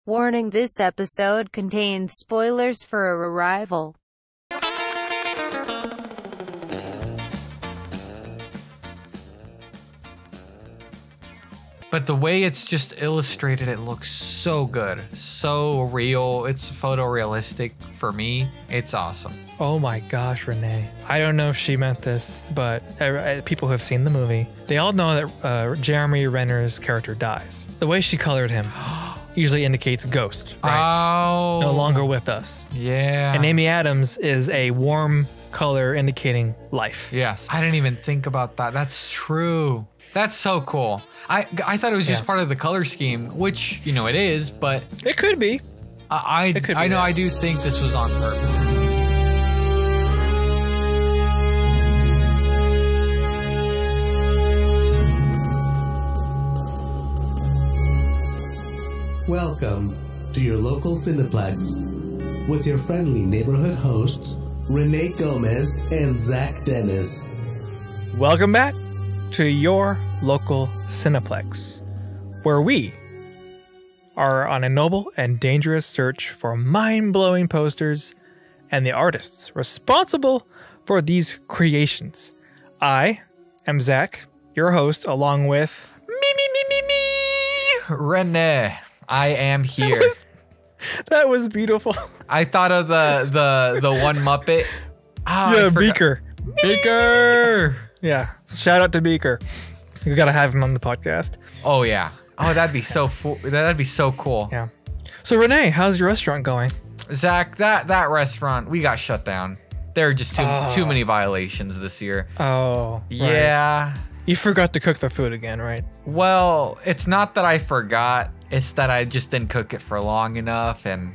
Warning: this episode contains spoilers for Arrival. But the way it's just illustrated, it looks so good, so real. It's photorealistic for me. It's awesome. Oh my gosh, Renee. I don't know if she meant this, but people who have seen the movie, they all know that Jeremy Renner's character dies. The way she colored him usually indicates ghost, right? Oh. No longer with us. Yeah. And Amy Adams is a warm color indicating life. Yes. I didn't even think about that. That's true. That's so cool. I thought it was just part of the color scheme, which, you know, it is, but it could be. I know. I do think this was on purpose. Welcome to your local Cineplex with your friendly neighborhood hosts, Rene Gomez and Zak Denis. Welcome back to your local Cineplex, where we are on a noble and dangerous search for mind-blowing posters and the artists responsible for these creations. I am Zak, your host, along with me, Rene. I am here. That was beautiful. I thought of the one Muppet. Oh, yeah, Beaker. Yeah, shout out to Beaker. We gotta have him on the podcast. Oh yeah. Oh, that'd be so cool. Yeah. So Renee, how's your restaurant going? Zak, that restaurant, we got shut down. There are just too many violations this year. Oh. Right. Yeah. You forgot to cook the food again, right? Well, it's not that I forgot. It's that I just didn't cook it for long enough, and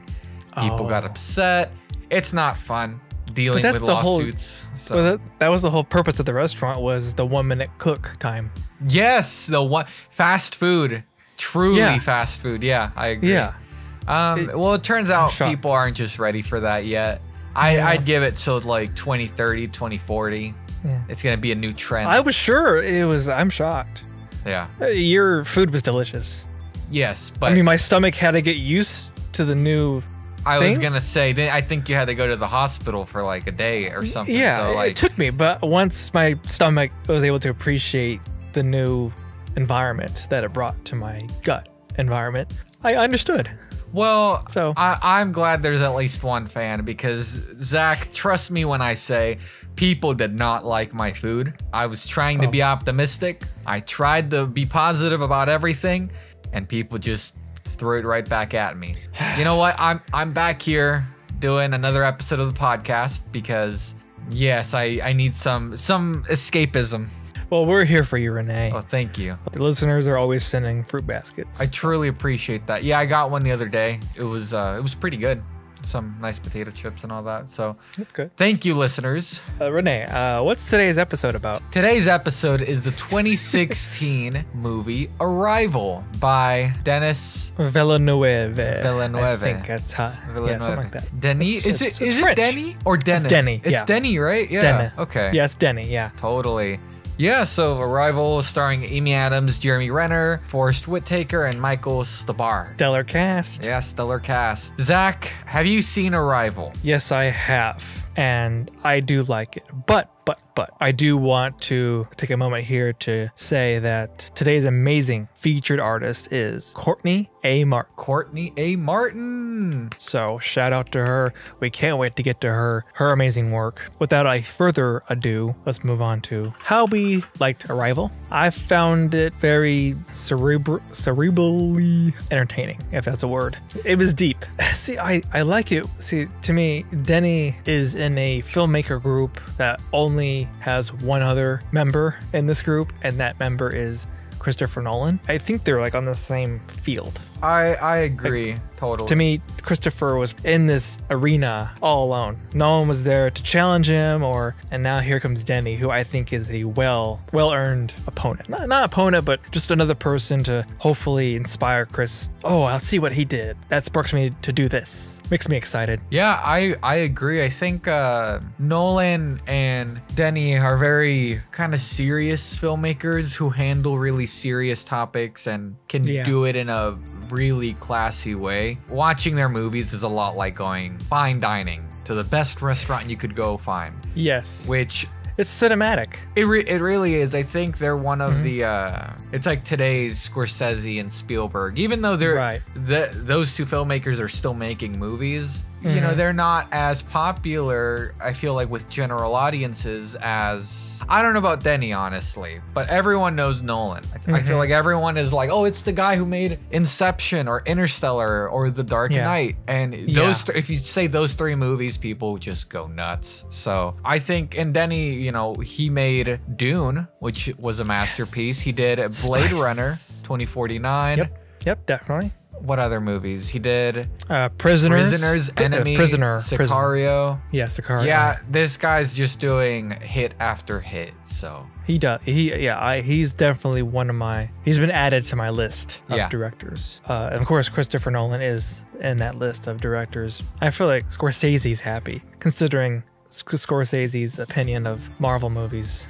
people got upset. It's not fun dealing with lawsuits. So that was the whole purpose of the restaurant, was the 1 minute cook time. Yes, the one fast food, truly fast food. Yeah, I agree. Yeah. Well, it turns out people aren't just ready for that yet. I'd give it till like 2030, 2040. Yeah. It's gonna be a new trend. I was sure it was. I'm shocked. Yeah. Your food was delicious. Yes, but I mean, my stomach had to get used to the new I was gonna say, I think you had to go to the hospital for like a day or something. Yeah, so like, it took me, but once my stomach was able to appreciate the new environment that it brought to my gut environment, I understood. Well, so I'm glad there's at least one fan, because Zak, trust me when I say people did not like my food. I was trying to be optimistic. I tried to be positive about everything, and people just threw it right back at me. You know what? I'm back here doing another episode of the podcast because yes, I need some escapism. Well, we're here for you, Renee. Oh, thank you. The listeners are always sending fruit baskets. I truly appreciate that. Yeah, I got one the other day. It was pretty good. Some nice potato chips and all that. So that's good. Thank you, listeners. Renee, what's today's episode about? Today's episode is the 2016 movie Arrival by Denis Villeneuve. I think that's how. Yeah, something like that. Denis? Is it Denis or Denis? It's Denis. It's Denis, right? Yeah. Denis. Okay. Yeah, it's Denis. Yeah. Totally. Yeah, so Arrival starring Amy Adams, Jeremy Renner, Forrest Whitaker, and Michael Stabar. Stellar cast. Yeah, stellar cast. Zak, have you seen Arrival? Yes, I have. And I do like it. But I do want to take a moment here to say that today's amazing featured artist is Courtney A. Martin. Courtney A. Martin. So shout out to her. We can't wait to get to her amazing work. Without a further ado, let's move on to how we liked Arrival. I found it very cerebrally entertaining, if that's a word. It was deep. See, I like it. See, to me, Denis is in a filmmaker group that only has one other member in this group, and that member is Christopher Nolan. I think they're like on the same field. I agree. Totally. To me, Christopher was in this arena all alone. No one was there to challenge him, and now here comes Denis, who I think is a well-earned opponent. Not opponent, but just another person to hopefully inspire Chris. Oh, I'll see what he did. That sparks me to do this. Makes me excited. Yeah, I agree. I think Nolan and Denis are very kind of serious filmmakers who handle really serious topics and can do it in a really classy way. say, watching their movies is a lot like going fine dining to the best restaurant you could go find. Yes. Which it's cinematic. it really is. I think they're one of the it's like today's Scorsese and Spielberg. Even though they're those two filmmakers are still making movies, you know, they're not as popular, I feel like, with general audiences as, I don't know about Denis, honestly, but everyone knows Nolan. I feel like everyone is like, oh, it's the guy who made Inception or Interstellar or The Dark Knight. And those if you say those three movies, people just go nuts. So I think, and Denis, you know, he made Dune, which was a masterpiece. He did Blade Runner 2049. Yep, definitely. What other movies? He did Prisoners, Enemy, Sicario. Yeah, Sicario. Yeah, this guy's just doing hit after hit. So he does. He's definitely one of my. He's been added to my list of directors. And of course, Christopher Nolan is in that list of directors. I feel like Scorsese's happy, considering Scorsese's opinion of Marvel movies.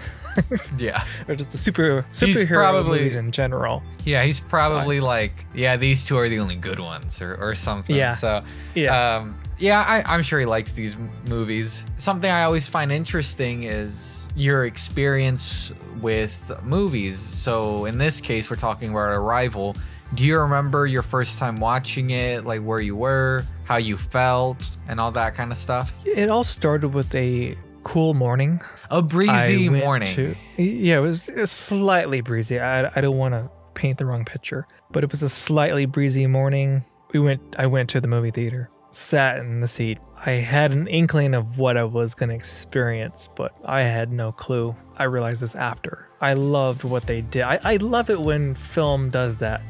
Yeah, or just the superhero movies in general. Yeah, he's probably like, yeah, these two are the only good ones, or something. Yeah. So I'm sure he likes these movies. Something I always find interesting is your experience with movies. So in this case, we're talking about Arrival. Do you remember your first time watching it, like where you were, how you felt, and all that kind of stuff? It all started with a cool morning. A breezy morning. It was slightly breezy. I don't want to paint the wrong picture, but it was a slightly breezy morning. I went to the movie theater, sat in the seat. I had an inkling of what I was going to experience, but I had no clue. I realized this after. I loved what they did. I love it when film does that.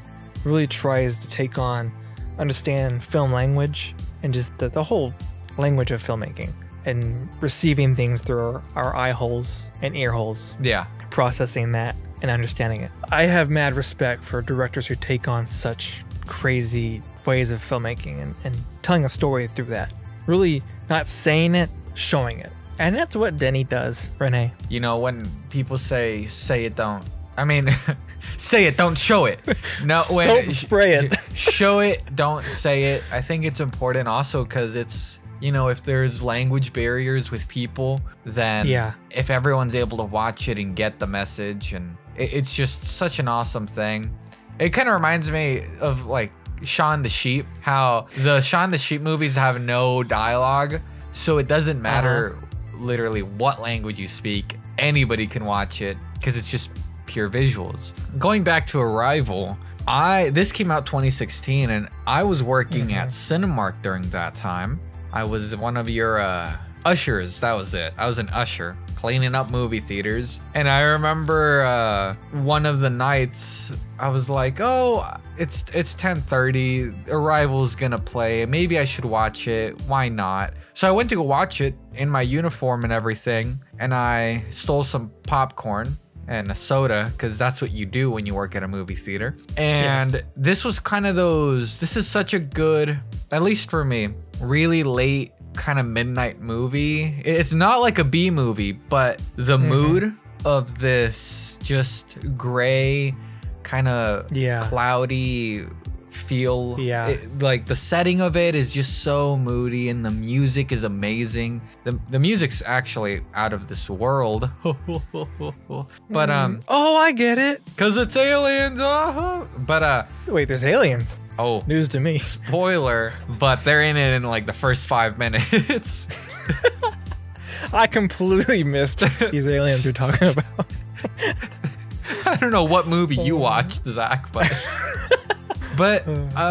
Really tries to understand film language and just the whole language of filmmaking, and receiving things through our eye holes and ear holes. Yeah. Processing that and understanding it. I have mad respect for directors who take on such crazy ways of filmmaking and telling a story through that. Really not saying it, showing it. And that's what Denis does, Rene. You know, when people say it, don't. I mean, say it, don't show it. No, don't spray it. Show it, don't say it. I think it's important also because it's, you know, if there's language barriers with people, then if everyone's able to watch it and get the message, and it's just such an awesome thing. It kind of reminds me of like Shaun the Sheep, how the Shaun the Sheep movies have no dialogue, so it doesn't matter literally what language you speak. Anybody can watch it because it's just pure visuals. Going back to Arrival, this came out 2016, and I was working at Cinemark during that time. I was one of your ushers. That was it. I was an usher cleaning up movie theaters. And I remember one of the nights I was like, oh, it's 10:30. Arrival's gonna play. Maybe I should watch it. Why not? So I went to go watch it in my uniform and everything. And I stole some popcorn and a soda, because that's what you do when you work at a movie theater. And this was kind of this is such a good, at least for me, really late kind of midnight movie. It's not like a B movie, but the mood of this just gray, kind of cloudy feel. Like the setting of it is just so moody, and the music is amazing. The music's actually out of this world. But oh, I get it, because it's aliens. But wait, there's aliens. Oh, news to me. Spoiler, but they're in it in like the first 5 minutes. I completely missed these aliens you're talking about. I don't know what movie you watched, Zach, but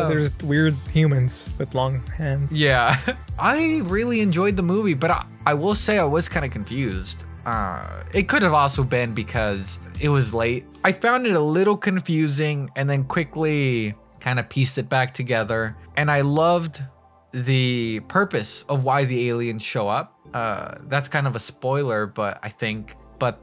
there's weird humans with long hands. Yeah, I really enjoyed the movie, but I will say I was kind of confused. It could have also been because it was late. I found it a little confusing, and then quickly kind of pieced it back together. And I loved the purpose of why the aliens show up. That's kind of a spoiler, but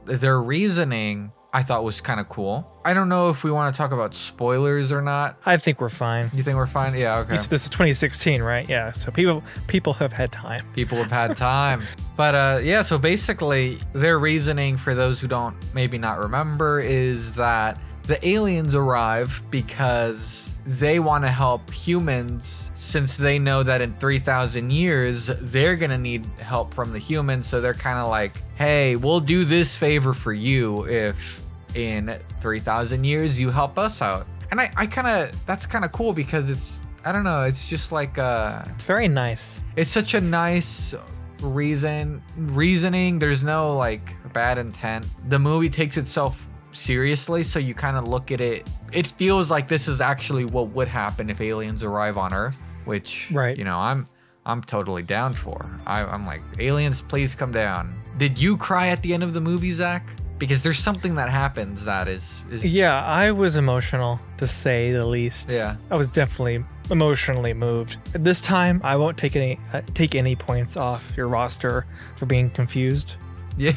their reasoning I thought was kind of cool. I don't know if we want to talk about spoilers or not. I think we're fine. You think we're fine? Yeah, okay. This is 2016, right? Yeah, so people have had time. People have had time. But yeah, so basically their reasoning, for those who don't maybe not remember, is that the aliens arrive because they want to help humans since they know that in 3,000 years they're gonna need help from the humans. So they're kind of like, hey, we'll do this favor for you if in 3,000 years you help us out. And I kind of, that's kind of cool because it's, I don't know, it's just like it's very nice. It's such a nice reasoning. There's no like bad intent. The movie takes itself seriously, so you kind of look at it, it feels like this is actually what would happen if aliens arrive on Earth, which, right, you know, I'm totally down for. I'm like, aliens, please come down. Did you cry at the end of the movie, Zach? Because there's something that happens that is yeah, I was emotional, to say the least. Yeah, I was definitely emotionally moved. This time I won't take any points off your roster for being confused. Yeah.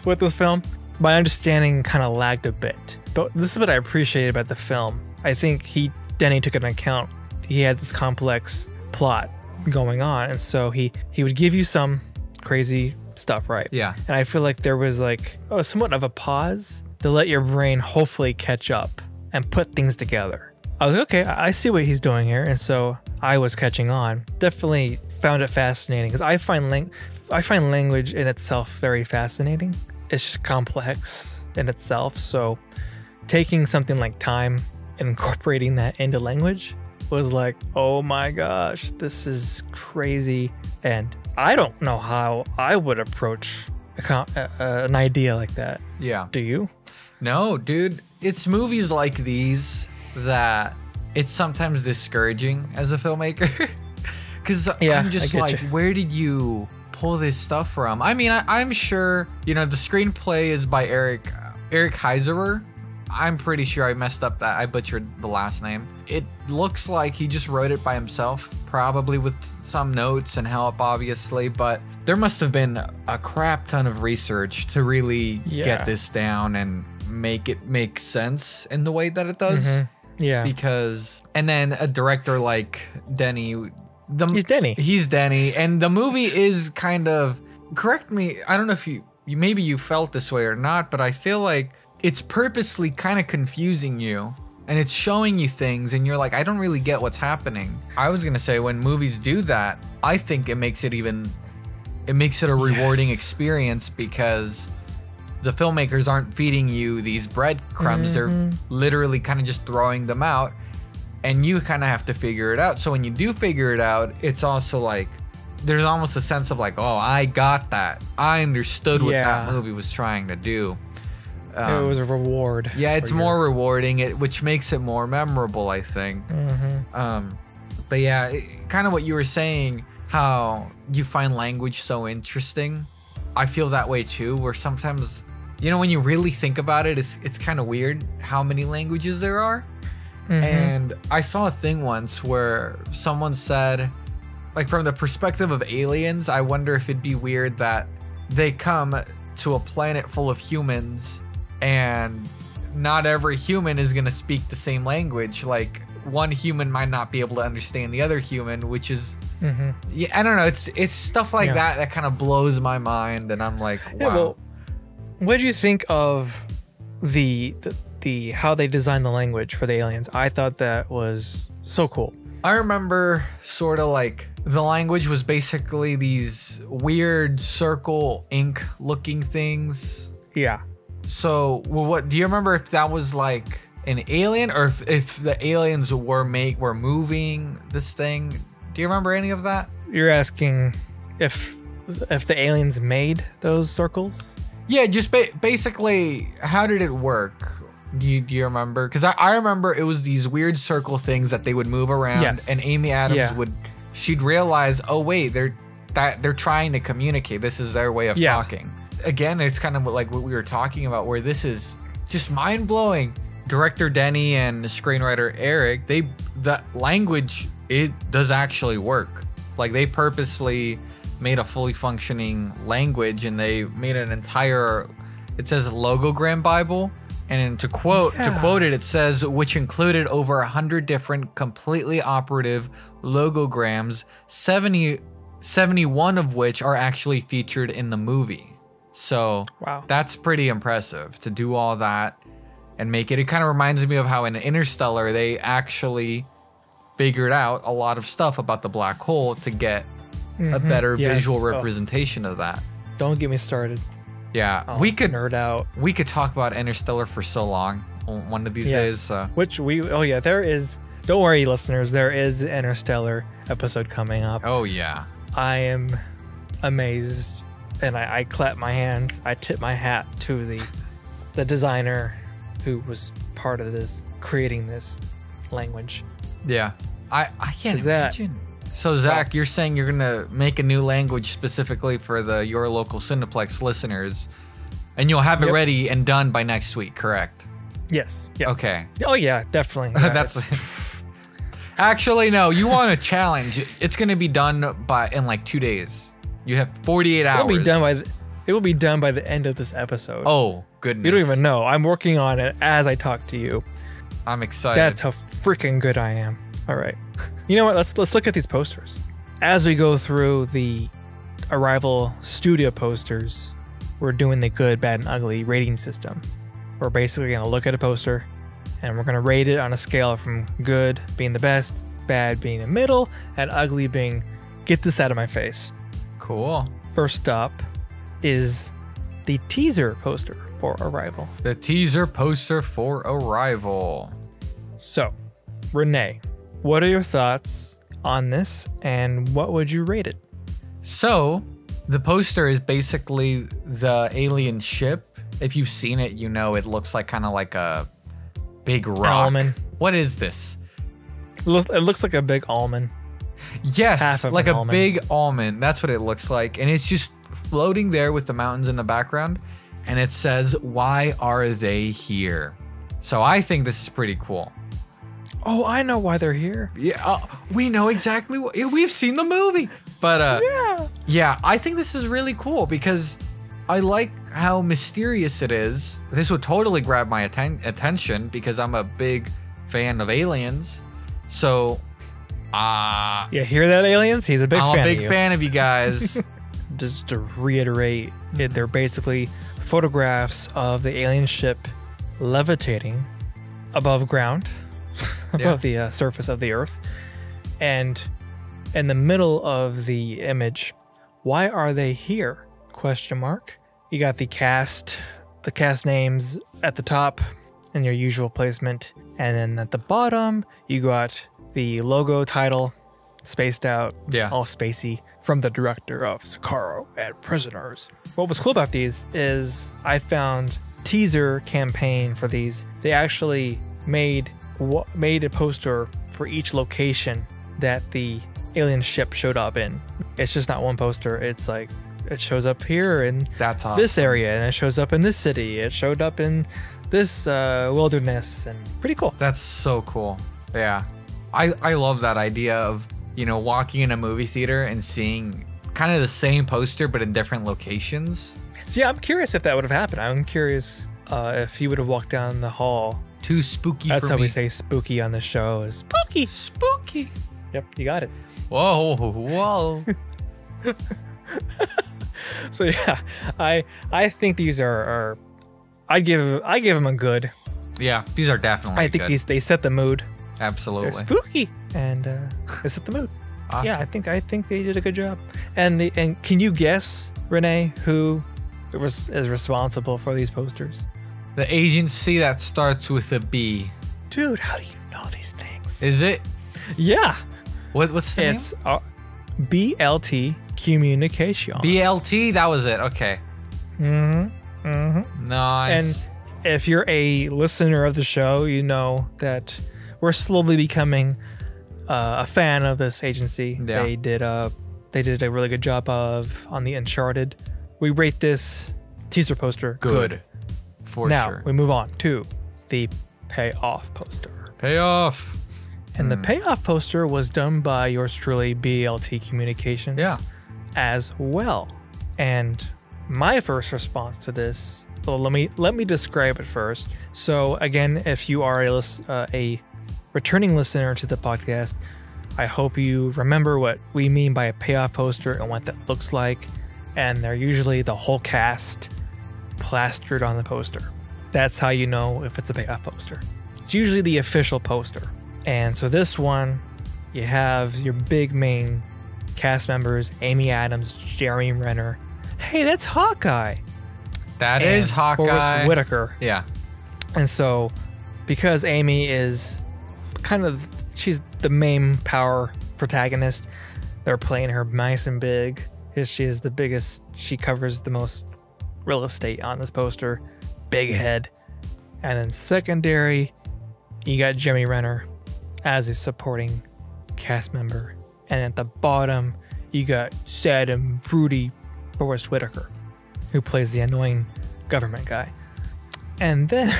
With this film. My understanding kind of lagged a bit, but this is what I appreciated about the film. I think Denis took into account he had this complex plot going on, and so he would give you some crazy stuff, right? Yeah. And I feel like there was like somewhat of a pause to let your brain hopefully catch up and put things together. I was like, okay, I see what he's doing here, and so I was catching on. Definitely found it fascinating because I find language in itself very fascinating. It's just complex in itself. So taking something like time and incorporating that into language was like, oh my gosh, this is crazy. And I don't know how I would approach an idea like that. Yeah. Do you? No, dude. It's movies like these that it's sometimes discouraging as a filmmaker. Because yeah, I'm just like, where did you pull this stuff from? I mean, I'm sure, you know, the screenplay is by Eric Heiserer. I'm pretty sure I messed up that. I butchered the last name. It looks like he just wrote it by himself, probably with some notes and help, obviously, but there must have been a crap ton of research to really get this down and make it make sense in the way that it does. Mm-hmm. Yeah. Because, and then a director like Denis, He's Denis, and the movie is kind of, correct me, I don't know if you maybe you felt this way or not, but I feel like it's purposely kind of confusing you, and it's showing you things, and you're like, I don't really get what's happening. I was gonna say, when movies do that, I think it makes it a rewarding experience, because the filmmakers aren't feeding you these breadcrumbs. They're literally kind of just throwing them out, and you kind of have to figure it out. So when you do figure it out, it's also like, there's almost a sense of like, oh, I got that. I understood what that movie was trying to do. It was a reward. Yeah, it's more rewarding, which makes it more memorable, I think. But yeah, kind of what you were saying, how you find language so interesting. I feel that way too, where sometimes, you know, when you really think about it, it's kind of weird how many languages there are. And I saw a thing once where someone said, like, from the perspective of aliens, I wonder if it'd be weird that they come to a planet full of humans and not every human is going to speak the same language. Like, one human might not be able to understand the other human, which is, yeah, I don't know. It's stuff like that kind of blows my mind. And I'm like, wow. Yeah, well, what do you think of the how they designed the language for the aliens? I thought that was so cool. I remember sort of like the language was basically these weird circle ink looking things. Yeah. So what do you remember if that was like an alien, or if the aliens were moving this thing? Do you remember any of that? You're asking if the aliens made those circles? Yeah, just basically, how did it work? Do you remember? Because I remember it was these weird circle things that they would move around, and Amy Adams she'd realize, oh wait, they're trying to communicate. This is their way of talking. Again, it's kind of like what we were talking about, where this is just mind blowing. Director Denis and screenwriter Eric, the language, it does actually work. Like, they purposely made a fully functioning language, and they made an entire, it says Logogram Bible. And to quote it, it says, which included over 100 different completely operative logograms, 71 of which are actually featured in the movie. So that's pretty impressive to do all that. and make it. It kind of reminds me of how in Interstellar they actually figured out a lot of stuff about the black hole to get a better visual representation of that. Don't get me started. Yeah, we could nerd out. We could talk about Interstellar for so long. One of these days. There is. Don't worry, listeners. There is an Interstellar episode coming up. Oh yeah. I am amazed, and I clap my hands. I tip my hat to the designer who was part of this, creating this language. Yeah, I can't imagine. So Zach, you're saying you're gonna make a new language specifically for your local Cineplex listeners, and you'll have it ready and done by next week, correct? Yes. Yeah. Okay. Oh yeah, definitely. That's. Actually, no. You want a challenge? It's gonna be done in like 2 days. You have 48 hours. It will be done by the end of this episode. Oh goodness! You don't even know. I'm working on it as I talk to you. I'm excited. That's how freaking good I am. All right. You know what? Let's look at these posters. As we go through the Arrival studio posters, we're doing the good, bad, and ugly rating system. We're basically going to look at a poster and we're going to rate it on a scale from good being the best, bad being the middle, and ugly being get this out of my face. Cool. First up is the teaser poster for Arrival. The teaser poster for Arrival. So, Rene, what are your thoughts on this and what would you rate it? So, the poster is basically the alien ship. If you've seen it, you know it looks like kind of like a big rock. Almond. What is this? It looks like a big almond. Yes, like a big almond. That's what it looks like. And it's just floating there with the mountains in the background. And it says, "Why are they here?" So I think this is pretty cool. Oh, I know why they're here. Yeah, we know exactly what. We've seen the movie. But yeah, I think this is really cool because I like how mysterious it is. This would totally grab my attention because I'm a big fan of aliens. So, you hear that, aliens? He's a big fan. I'm a big fan of you guys. Just to reiterate, they're basically photographs of the alien ship levitating above ground, above the surface of the Earth, and in the middle of the image, why are they here? Question mark. You got the cast names at the top in your usual placement, and then at the bottom you got the logo title, spaced out, all spacey, from the director of Sicario and Prisoners. What was cool about these is I found teaser campaign for these. They actually made a poster for each location that the alien ship showed up in. It's just not one poster. It's like it shows up here in this area, and it shows up in this city. It showed up in this wilderness, and pretty cool. That's so cool. Yeah, I love that idea of, you know, walking in a movie theater and seeing kind of the same poster but in different locations. So yeah, I'm curious if that would have happened. I'm curious if you would have walked down the hall. Too spooky for me. That's how we say spooky on the show, is spooky. Spooky. Yep, you got it. Whoa. So yeah, I think these are I'd give them a good. Yeah, these are definitely I think good. they set the mood. Absolutely. They're spooky and they set the mood. Awesome. Yeah, I think they did a good job. And can you guess, Rene, who is responsible for these posters? The agency that starts with a B. Dude, how do you know these things? Is it? Yeah. What's the name? It's BLT Communications. BLT, that was it. Okay. Nice. And if you're a listener of the show, you know that we're slowly becoming a fan of this agency. Yeah. They did a really good job on the Uncharted. We rate this teaser poster good. For now, sure. we move on to the Payoff poster. Payoff. And the Payoff poster was done by yours truly, BLT Communications. Yeah. As well. And my first response to this, well, let me describe it first. So again, if you are a returning listener to the podcast, I hope you remember what we mean by a payoff poster and what that looks like. And they're usually the whole cast plastered on the poster. That's how you know if it's a payoff poster. It's usually the official poster. And so this one, you have your big main cast members, Amy Adams, Jeremy Renner. Hey, that's Hawkeye. That is Hawkeye. Forrest Whitaker. Yeah. And so, because Amy is she's the main power protagonist, they're playing her nice and big. She is the biggest, she covers the most real estate on this poster. Big head. And then secondary, you got Jeremy Renner as a supporting cast member. And at the bottom, you got sad and broody Forrest Whitaker, who plays the annoying government guy. And then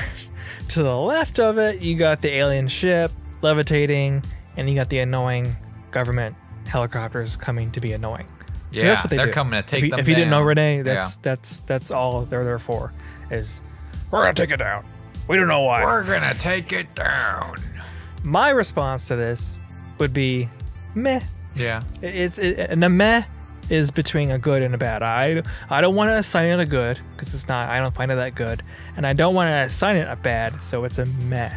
to the left of it, you got the alien ship levitating, and you got the annoying government helicopters coming to be annoying. Yeah, that's what they're do. coming to take them If you didn't know, down. Rene, that's all they're there for. Is we're gonna take it down. We don't know why. We're gonna take it down. My response to this would be meh. Yeah. And the meh is between a good and a bad. I don't want to assign it a good because it's not. I don't find it that good, and I don't want to assign it a bad, so it's a meh.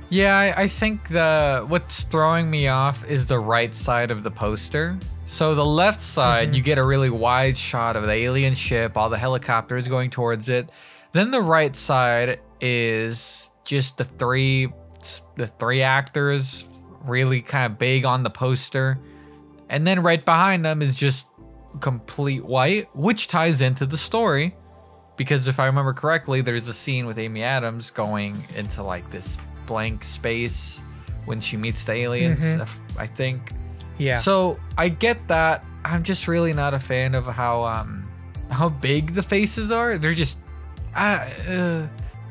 Yeah, I think what's throwing me off is the right side of the poster. So the left side, you get a really wide shot of the alien ship, all the helicopters going towards it. Then the right side is just the three actors, really kind of big on the poster. And then right behind them is just complete white, which ties into the story. Because if I remember correctly, there's a scene with Amy Adams going into like this blank space when she meets the aliens, I think. Yeah. So I get that. I'm just really not a fan of how big the faces are. They're just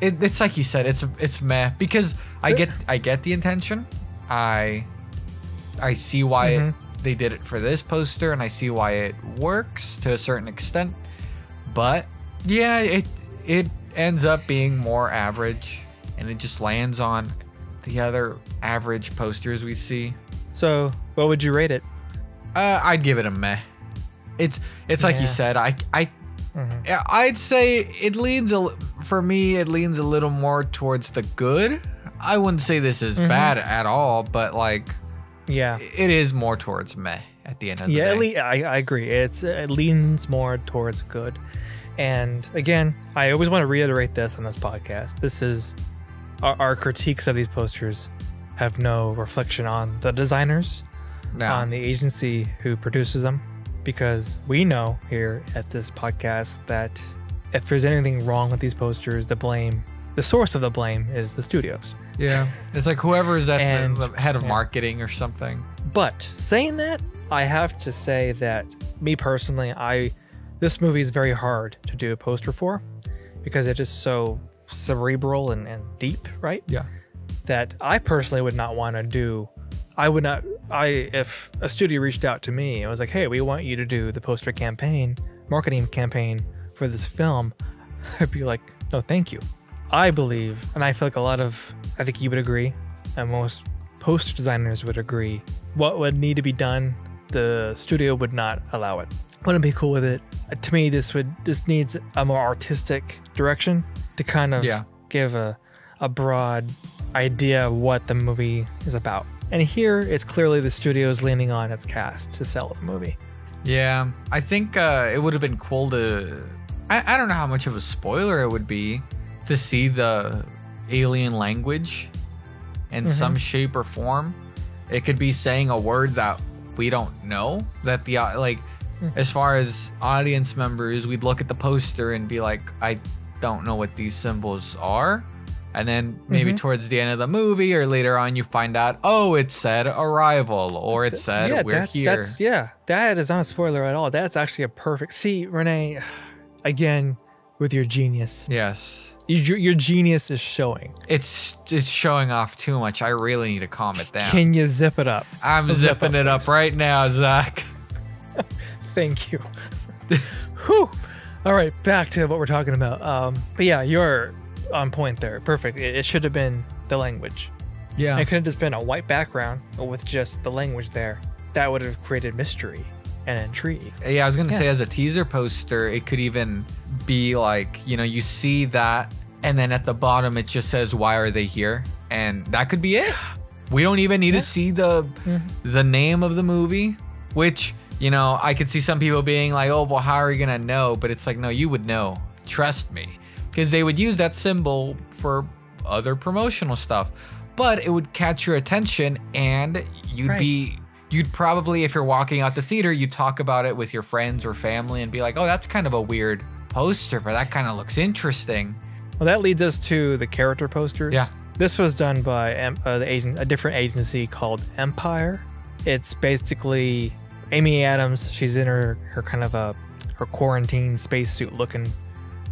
it's like you said, it's meh, because I get the intention. I see why they did it for this poster, and I see why it works to a certain extent. But yeah, it ends up being more average, and it just lands on the other average posters we see. So what would you rate it? I'd give it a meh. It's like you said. I'd say it leans for me. It leans a little more towards the good. I wouldn't say this is bad at all, but like, yeah, it is more towards meh at the end of the day. Yeah, I agree. It leans more towards good. And again, I always want to reiterate this on this podcast. This is our critiques of these posters have no reflection on the designers, on the agency who produces them, because we know here at this podcast that if there's anything wrong with these posters, the source of the blame is the studios. Yeah, it's like whoever's at the head of marketing or something. But saying that, I have to say that me personally, this movie is very hard to do a poster for because it is so cerebral and deep, right? Yeah. That I personally would not want to do. If a studio reached out to me and was like, hey, we want you to do the poster marketing campaign for this film, I'd be like, no, thank you. I believe, and I feel like I think you would agree, and most poster designers would agree, what would need to be done, the studio would not allow it. Wouldn't be cool with it. To me, this needs a more artistic direction to kind of give a broad idea of what the movie is about. And here, it's clearly the studio is leaning on its cast to sell the movie. Yeah, I think it would have been cool to... I don't know how much of a spoiler it would be to see the alien language in some shape or form. It could be saying a word that we don't know. That as far as audience members, we'd look at the poster and be like, I don't know what these symbols are. And then maybe towards the end of the movie or later on, you find out, oh, it said arrival, or it said we're here. That is not a spoiler at all. That's actually a perfect... See, Rene, again, with your genius. Yes. Your genius is showing. It's showing off too much. I really need to calm it down. Can you zip it up? I'm zipping it up right now, Zach. Thank you. Whew. All right, back to what we're talking about. But yeah, you're on point there. Perfect. It should have been the language. Yeah. It could have just been a white background with just the language there. That would have created mystery and intrigue. Yeah, I was going to say, as a teaser poster, it could even be like, you see that and then at the bottom it just says, why are they here? And that could be it. We don't even need to see the name of the movie, which, you know, I could see some people being like, oh, well, how are you gonna know? But it's like, no, you would know, trust me, because they would use that symbol for other promotional stuff, but it would catch your attention, and you'd probably, if you're walking out the theater, you'd talk about it with your friends or family and be like, oh, that's kind of a weird poster, but that kind of looks interesting. Well, that leads us to the character posters. Yeah. This was done by a different agency called Empire. It's basically Amy Adams. She's in her kind of her quarantine spacesuit looking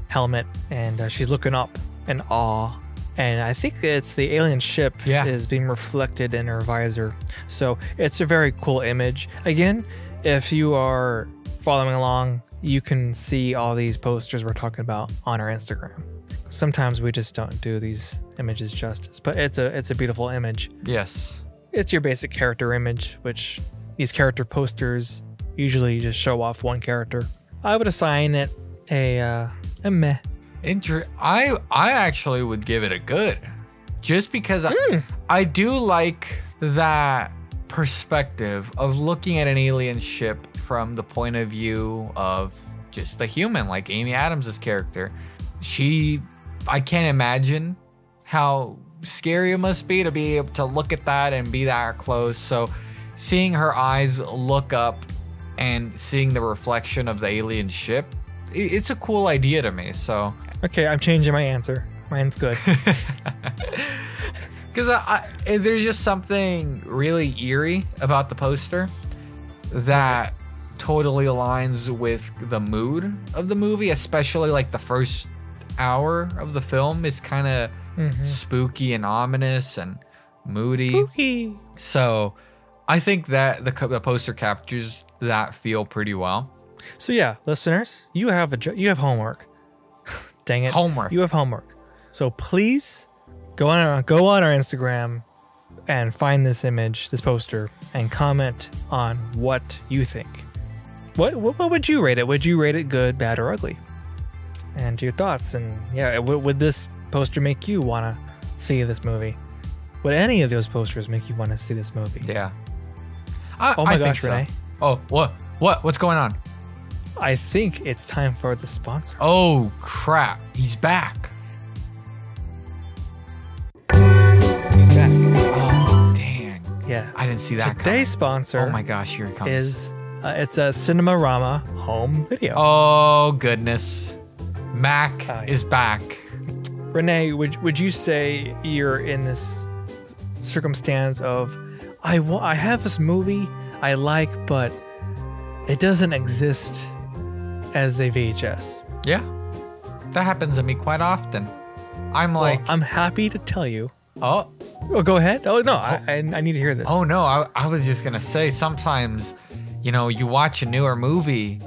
helmet, and she's looking up in awe. And I think it's the alien ship is being reflected in her visor. So it's a very cool image. Again, if you are following along, you can see all these posters we're talking about on our Instagram. Sometimes we just don't do these images justice, but it's a beautiful image. Yes. It's your basic character image, which these character posters usually just show off one character. I would assign it a meh. I actually would give it a good, just because I do like that perspective of looking at an alien ship from the point of view of just the human, like Amy Adams' character. I can't imagine how scary it must be to be able to look at that and be that close. So seeing her eyes look up and seeing the reflection of the alien ship, it's a cool idea to me. So okay, I'm changing my answer. Mine's good. Because there's just something really eerie about the poster that totally aligns with the mood of the movie, especially like the first hour of the film is kind of spooky and ominous and moody. Spooky. So I think that the poster captures that feel pretty well. So yeah, listeners, you have homework. Dang it. Homework. You have homework. So please go on our Instagram and find this image, this poster, and comment on what you think. What would you rate it? Would you rate it good, bad, or ugly? And your thoughts. And yeah, would this poster make you want to see this movie? Would any of those posters make you want to see this movie? Yeah. Oh my gosh, so. Rene. Oh, what? What's going on? I think it's time for the sponsor. Oh, crap. He's back. He's back. Oh, dang. Yeah. I didn't see that Today's sponsor Oh my gosh, here it comes. is it's a Cinemarama home video. Oh, goodness. Mac is back. Rene, would you say you're in this circumstance of I have this movie I like, but it doesn't exist as a VHS? Yeah. That happens to me quite often. I'm like... I'm happy to tell you. Oh, go ahead. Oh, no, I need to hear this. Oh, no, I was just going to say, sometimes, you know, you watch a newer movie,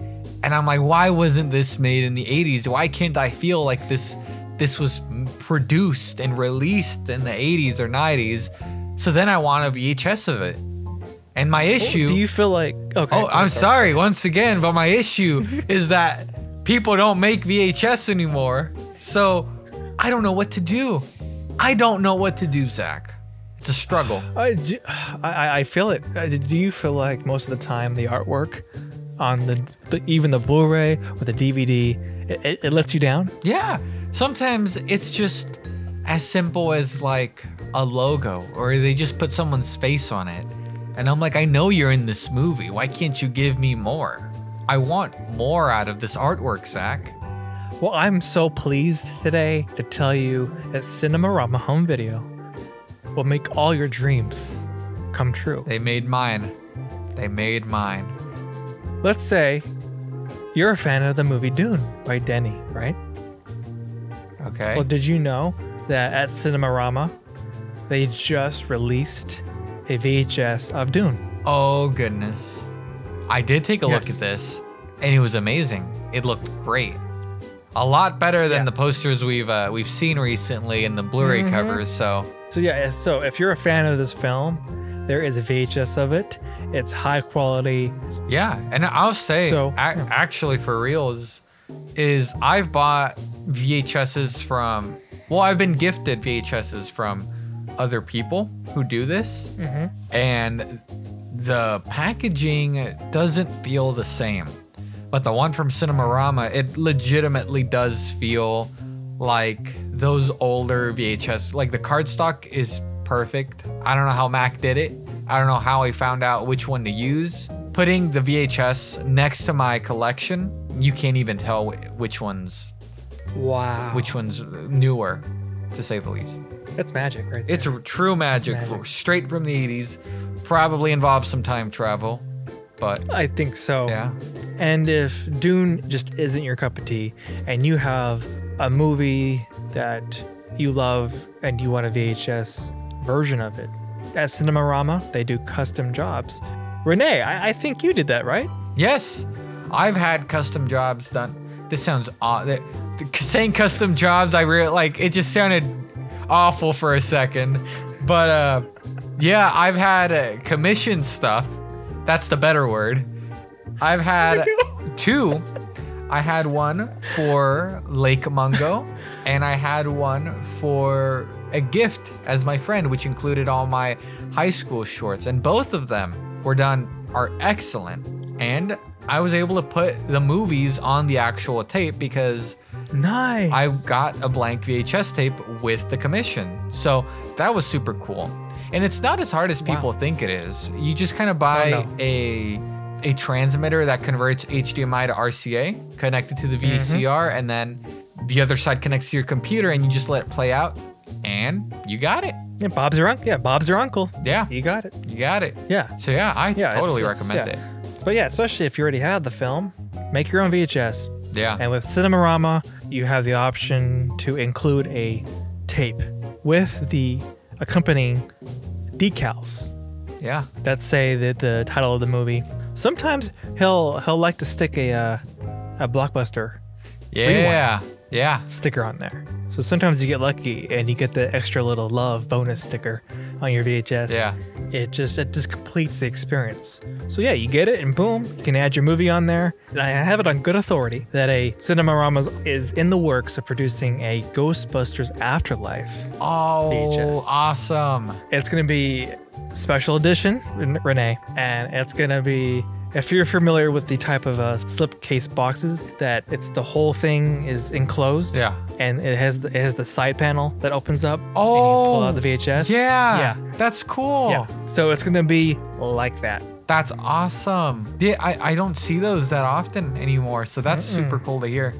and I'm like, why wasn't this made in the 80s? Why can't I feel like this was produced and released in the 80s or 90s? So then I want a VHS of it. And my issue... Do you feel like... Okay. Oh, I'm sorry once again, but my issue is that people don't make VHS anymore. So I don't know what to do. I don't know what to do, Zach. It's a struggle. I feel it. Do you feel like most of the time the artwork on even the Blu-ray or the DVD, it lets you down? Yeah. Sometimes it's just as simple as like a logo, or they just put someone's face on it. And I'm like, I know you're in this movie. Why can't you give me more? I want more out of this artwork, Zach. Well, I'm so pleased today to tell you that Cinemarama Home Video will make all your dreams come true. They made mine. They made mine. Let's say you're a fan of the movie Dune by Denis, right? Okay. Well, did you know that at Cinemarama, they just released a VHS of Dune? Oh, goodness. I did take a look at this, and it was amazing. It looked great. A lot better than the posters we've seen recently in the Blu-ray covers. So if you're a fan of this film, there is a VHS of it. It's high quality. Yeah, and I'll say, actually for reals, is I've bought VHSs from Well, I've been gifted VHSs from other people who do this, and the packaging doesn't feel the same. But the one from Cinemarama, it legitimately does feel like those older VHS. Like the cardstock is perfect. I don't know how Mac did it. I don't know how he found out which one to use. Putting the VHS next to my collection, you can't even tell which one's newer, to say the least. That's magic right there. It's a true magic. Straight from the 80s. Probably involves some time travel, but I think so. Yeah. And if Dune just isn't your cup of tea and you have a movie that you love and you want a VHS version of it, at Cinemarama, they do custom jobs. Rene, I think you did that, right? Yes, I've had custom jobs done. This sounds odd. Saying custom jobs, I really like. It just sounded awful for a second, but yeah, I've had commissioned stuff. That's the better word. I've had two. I had one for Lake Mungo, and I had one for a gift as my friend, which included all my high school shorts, and both of them are excellent. And I was able to put the movies on the actual tape because nice. I got a blank VHS tape with the commission. So that was super cool. And it's not as hard as people think it is. You just kind of buy a transmitter that converts HDMI to RCA, connected to the VCR, and then the other side connects to your computer, and you just let it play out, and you got it. Yeah, Bob's your uncle. Yeah, Bob's your uncle. Yeah. You got it. You got it. Yeah. So yeah, I totally recommend it. But yeah, especially if you already have the film, make your own VHS. Yeah. And with Cinemarama, you have the option to include a tape with the accompanying decals Yeah. that say the title of the movie. Sometimes he'll like to stick a Blockbuster sticker on there. So sometimes you get lucky and you get the extra little love bonus sticker on your VHS. Yeah. It just completes the experience. So yeah, you get it and boom, you can add your movie on there. And I have it on good authority that a Cinemarama is in the works of producing a Ghostbusters Afterlife VHS. Awesome. It's going to be special edition, Rene, and it's going to be, if you're familiar with the type of slipcase boxes that it's the whole thing is enclosed, and it has the side panel that opens up. And you pull out the VHS. Yeah, that's cool. Yeah, so it's gonna be like that. That's awesome. Yeah, I don't see those that often anymore, so that's super cool to hear.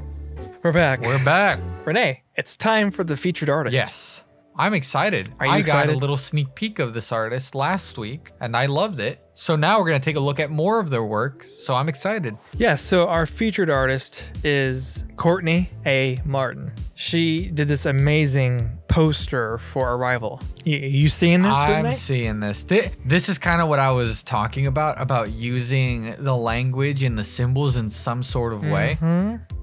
We're back. Rene, it's time for the featured artist. Yes. I'm excited. Are you excited? I got a little sneak peek of this artist last week, and I loved it. So now we're going to take a look at more of their work, so I'm excited. Yeah, so our featured artist is Courtney A. Martin. She did this amazing poster for Arrival. You seeing this, Renee? I'm seeing this. This is kind of what I was talking about using the language and the symbols in some sort of way.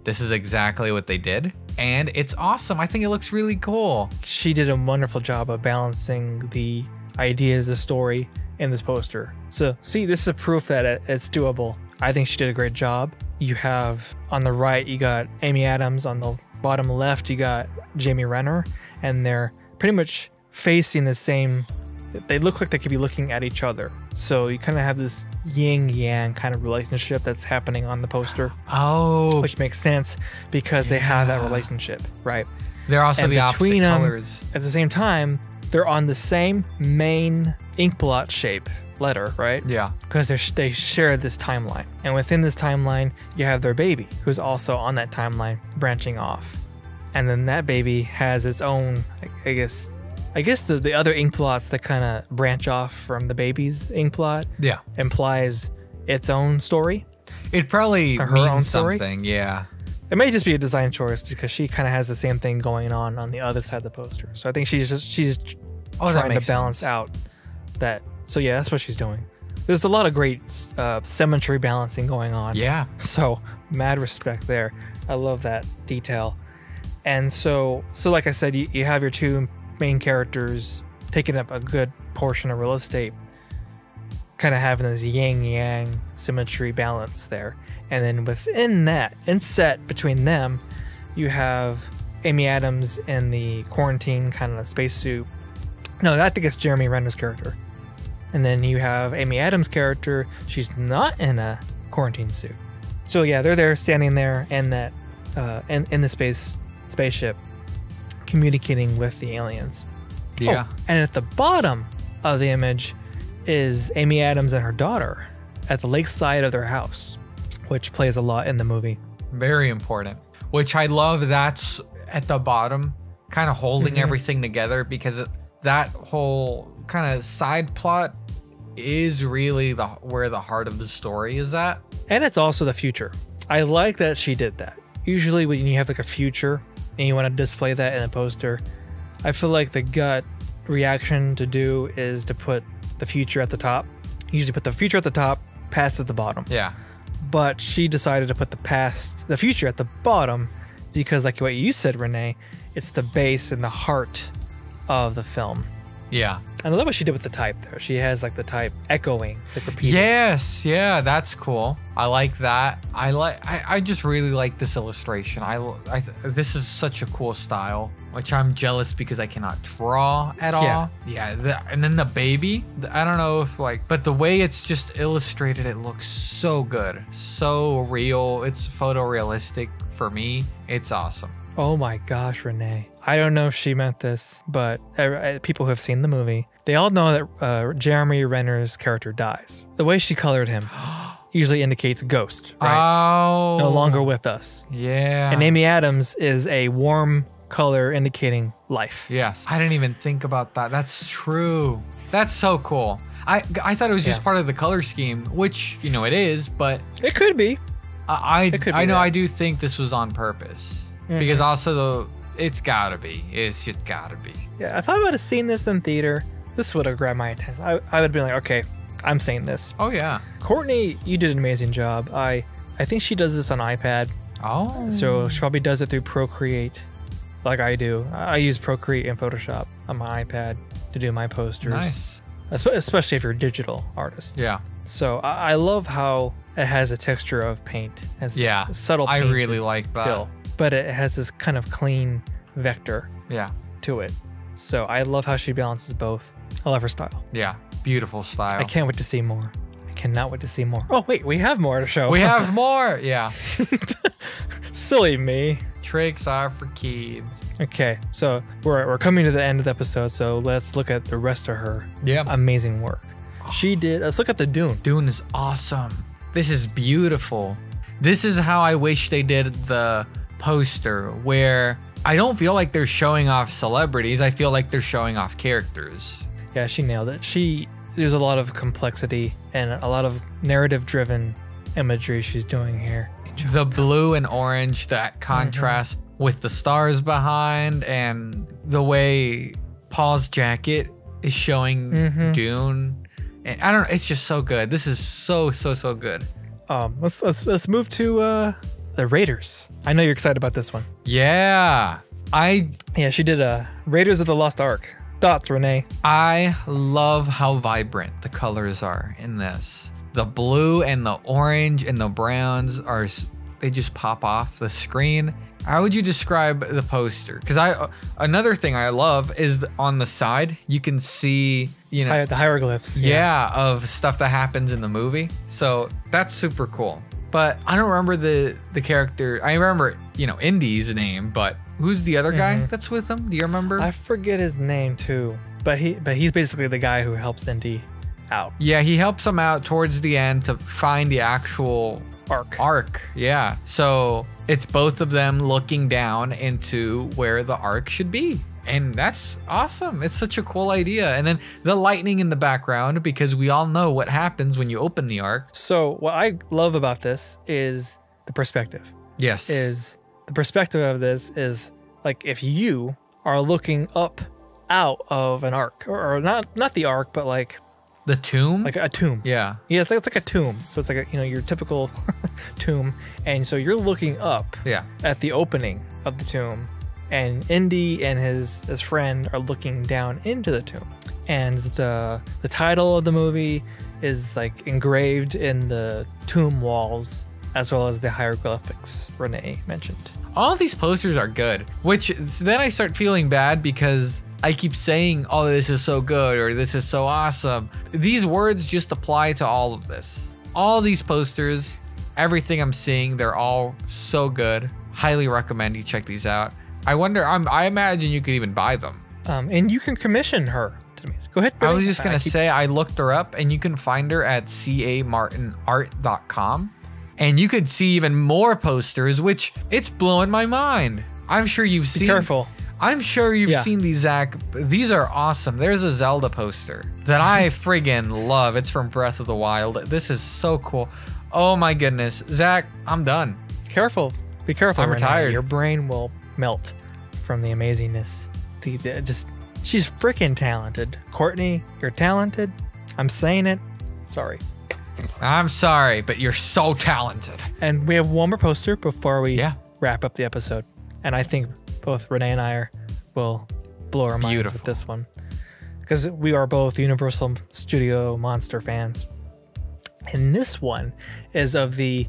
This is exactly what they did, and it's awesome. I think it looks really cool. She did a wonderful job of balancing the ideas, the story, in this poster. So see, this is a proof that it's doable. I think she did a great job. You have on the right, you got Amy Adams. On the bottom left, you got Jeremy Renner, and they're pretty much facing the same. They look like they could be looking at each other. So you kind of have this yin yang kind of relationship that's happening on the poster. Oh, which makes sense because they have that relationship, right? They're also the opposite colors. At the same time, they're on the same main ink blot shape letter, right? Yeah. Because they share this timeline. And within this timeline, you have their baby, who's also on that timeline, branching off. And then that baby has its own, I guess the other ink blots that kind of branch off from the baby's ink blot implies its own story. It probably her means own story. something, yeah. It may just be a design choice because she kind of has the same thing going on the other side of the poster. So I think she's trying to balance out that. So yeah, that's what she's doing. There's a lot of great symmetry balancing going on. Yeah. So mad respect there. I love that detail. And so like I said, you have your two main characters taking up a good portion of real estate, kind of having this yin-yang symmetry balance there. And then within that, inset between them, you have Amy Adams in the quarantine kind of spacesuit. No, I think it's Jeremy Renner's character. And then you have Amy Adams' character. She's not in a quarantine suit. So yeah, they're there, standing there, in that, in the spaceship, communicating with the aliens. Yeah. Oh, and at the bottom of the image is Amy Adams and her daughter at the lakeside of their house, which plays a lot in the movie. Very important. Which I love. That's at the bottom, kind of holding everything together, because that whole kind of side plot is really where the heart of the story is at. And it's also the future. I like that she did that. Usually when you have like a future and you want to display that in a poster, I feel like the gut reaction to do is to put the future at the top. You usually put the future at the top, past at the bottom. Yeah. But she decided to put the future at the bottom because, like what you said, Renee, it's the base and the heart of the film. Yeah. And I love what she did with the type there. She has like the type echoing. It's like repeating. Yes, yeah, that's cool. I like that. I just really like this illustration. This is such a cool style, which I'm jealous because I cannot draw at all. Yeah, and then the baby, I don't know if but the way it's just illustrated, it looks so good, so real. It's photorealistic for me. It's awesome. Oh my gosh, Renee. I don't know if she meant this, but people who have seen the movie, they all know that Jeremy Renner's character dies. The way she colored him usually indicates ghost, right? Oh. No longer with us. Yeah. And Amy Adams is a warm color indicating life. Yes. I didn't even think about that. That's true. That's so cool. I thought it was just part of the color scheme, which, it is, but... It could be. I know I do think this was on purpose. Because also it's gotta be. It's just gotta be. Yeah, if I would have seen this in theater, this would have grabbed my attention. I would have been like, okay, I'm saying this. Oh yeah. Courtney, you did an amazing job. I think she does this on iPad. Oh. So she probably does it through Procreate, like I do. I use Procreate and Photoshop on my iPad to do my posters. Nice. Especially if you're a digital artist. Yeah. So I love how it has a texture of paint. It has a subtle paint. I really like that. Fill. But it has this kind of clean vector to it. So I love how she balances both. I love her style. Yeah, beautiful style. I can't wait to see more. I cannot wait to see more. Oh, wait, we have more to show. We have more. Yeah. Silly me. Tricks are for kids. Okay, so we're coming to the end of the episode, so let's look at the rest of her amazing work. She did, let's look at the Dune. Dune is awesome. This is beautiful. This is how I wish they did the poster, where I don't feel like they're showing off celebrities. I feel like they're showing off characters. Yeah, she nailed it. There's a lot of complexity and a lot of narrative-driven imagery she's doing here. The blue and orange, that contrast with the stars behind, and the way Paul's jacket is showing Dune. And I don't know, it's just so good. This is so good. Let's move to the Raiders. I know you're excited about this one. Yeah. She did Raiders of the Lost Ark. Thoughts, Renee? I love how vibrant the colors are in this. The blue and the orange and the browns they just pop off the screen. How would you describe the poster? Because another thing I love is on the side, you can see, the hieroglyphs. Yeah, of stuff that happens in the movie. So that's super cool. But I don't remember the character. I remember, Indy's name, but who's the other guy that's with him? Do you remember? I forget his name too. But he's basically the guy who helps Indy out. Yeah, he helps him out towards the end to find the actual ark. Yeah. So it's both of them looking down into where the ark should be. And that's awesome. It's such a cool idea. And then the lightning in the background, because we all know what happens when you open the ark. So what I love about this is the perspective. Yes. The perspective of this is like if you are looking up out of an ark, or not the ark, but like the tomb, like a tomb. Yeah. Yeah, it's like a tomb. So it's like your typical tomb, and so you're looking up at the opening of the tomb. And Indy and his friend are looking down into the tomb. And the title of the movie is like engraved in the tomb walls as well as the hieroglyphics Rene mentioned. All these posters are good, which then I start feeling bad because I keep saying, oh, this is so good or this is so awesome. These words just apply to all of this. All these posters, everything I'm seeing, they're all so good. Highly recommend you check these out. I wonder, I imagine you could even buy them. And you can commission her. Go ahead. I was just going to say, I looked her up and you can find her at camartinart.com. And you could see even more posters, which it's blowing my mind. I'm sure you've seen. Be careful. I'm sure you've seen these, Zach. These are awesome. There's a Zelda poster that I friggin' love. It's from Breath of the Wild. This is so cool. Oh my goodness. Zach, I'm done. Careful. Be careful. I'm retired. Your brain will melt from the amazingness. She's freaking talented. Courtney, you're talented. I'm saying it. Sorry. I'm sorry, but you're so talented. And we have one more poster before we wrap up the episode. And I think both Rene and I will blow our minds with this one. Because we are both Universal Studio Monster fans. And this one is of the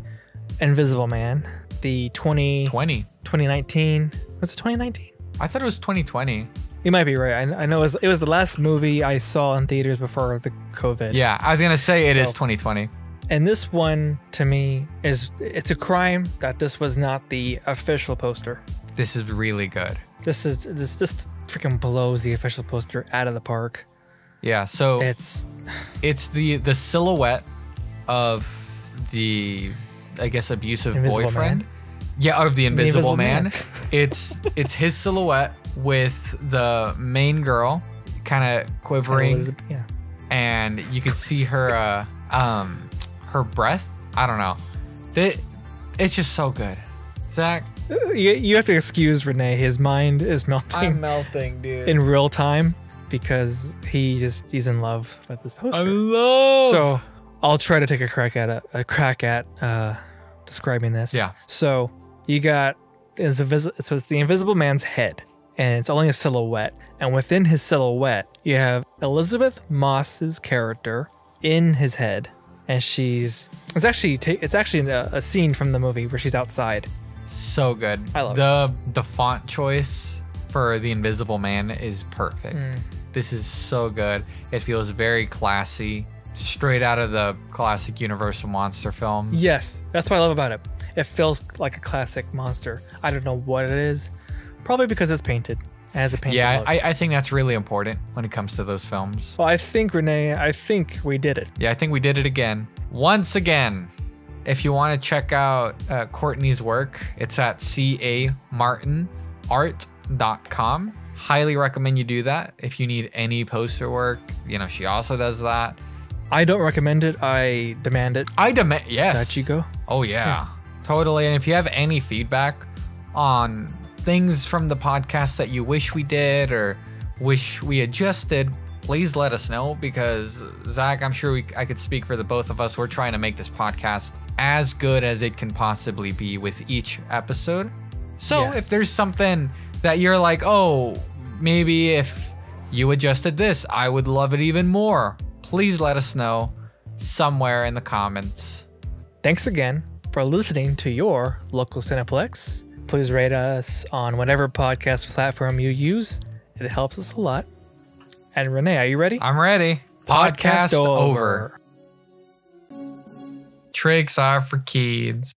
Invisible Man, the 2019. Was it 2019? I thought it was 2020. You might be right. I know it was the last movie I saw in theaters before the COVID. Yeah, I was going to say it is 2020. And this one, to me, it's a crime that this was not the official poster. This is really good. This freaking blows the official poster out of the park. Yeah, so it's the silhouette of the, I guess, abusive Invisible boyfriend. Man. Yeah, of the Invisible Man. Man. It's his silhouette with the main girl kind of quivering, and you can see her her breath. I don't know. It's just so good. Zach, you have to excuse Rene. His mind is melting. I'm melting, dude. In real time because he's in love with this poster. So I'll try to take a crack at describing this. Yeah. So you got it's the Invisible Man's head. And it's only a silhouette. And within his silhouette, you have Elizabeth Moss's character in his head. And it's actually a scene from the movie where she's outside. So good. I love the font choice for the Invisible Man is perfect. This is so good. It feels very classy, straight out of the classic Universal monster films. Yes, that's what I love about it. It feels like a classic monster. I don't know what it is. Probably because it's painted. It has a painted look. I think that's really important when it comes to those films. Well, I think, Rene, we did it. Yeah, I think we did it again. Once again. If you want to check out Courtney's work, it's at camartinart.com. Highly recommend you do that. If you need any poster work, she also does that. I don't recommend it. I demand it. Yes. That you go? Oh, yeah. Totally. And if you have any feedback on things from the podcast that you wish we did or wish we adjusted, please let us know, because Zach, I'm sure I could speak for the both of us. We're trying to make this podcast as good as it can possibly be with each episode. So if there's something that you're like, oh, maybe if you adjusted this, I would love it even more, please let us know somewhere in the comments. Thanks again for listening to your local Cineplex. Please rate us on whatever podcast platform you use. It helps us a lot. And Rene, are you ready? I'm ready. Podcast over. Tricks are for kids.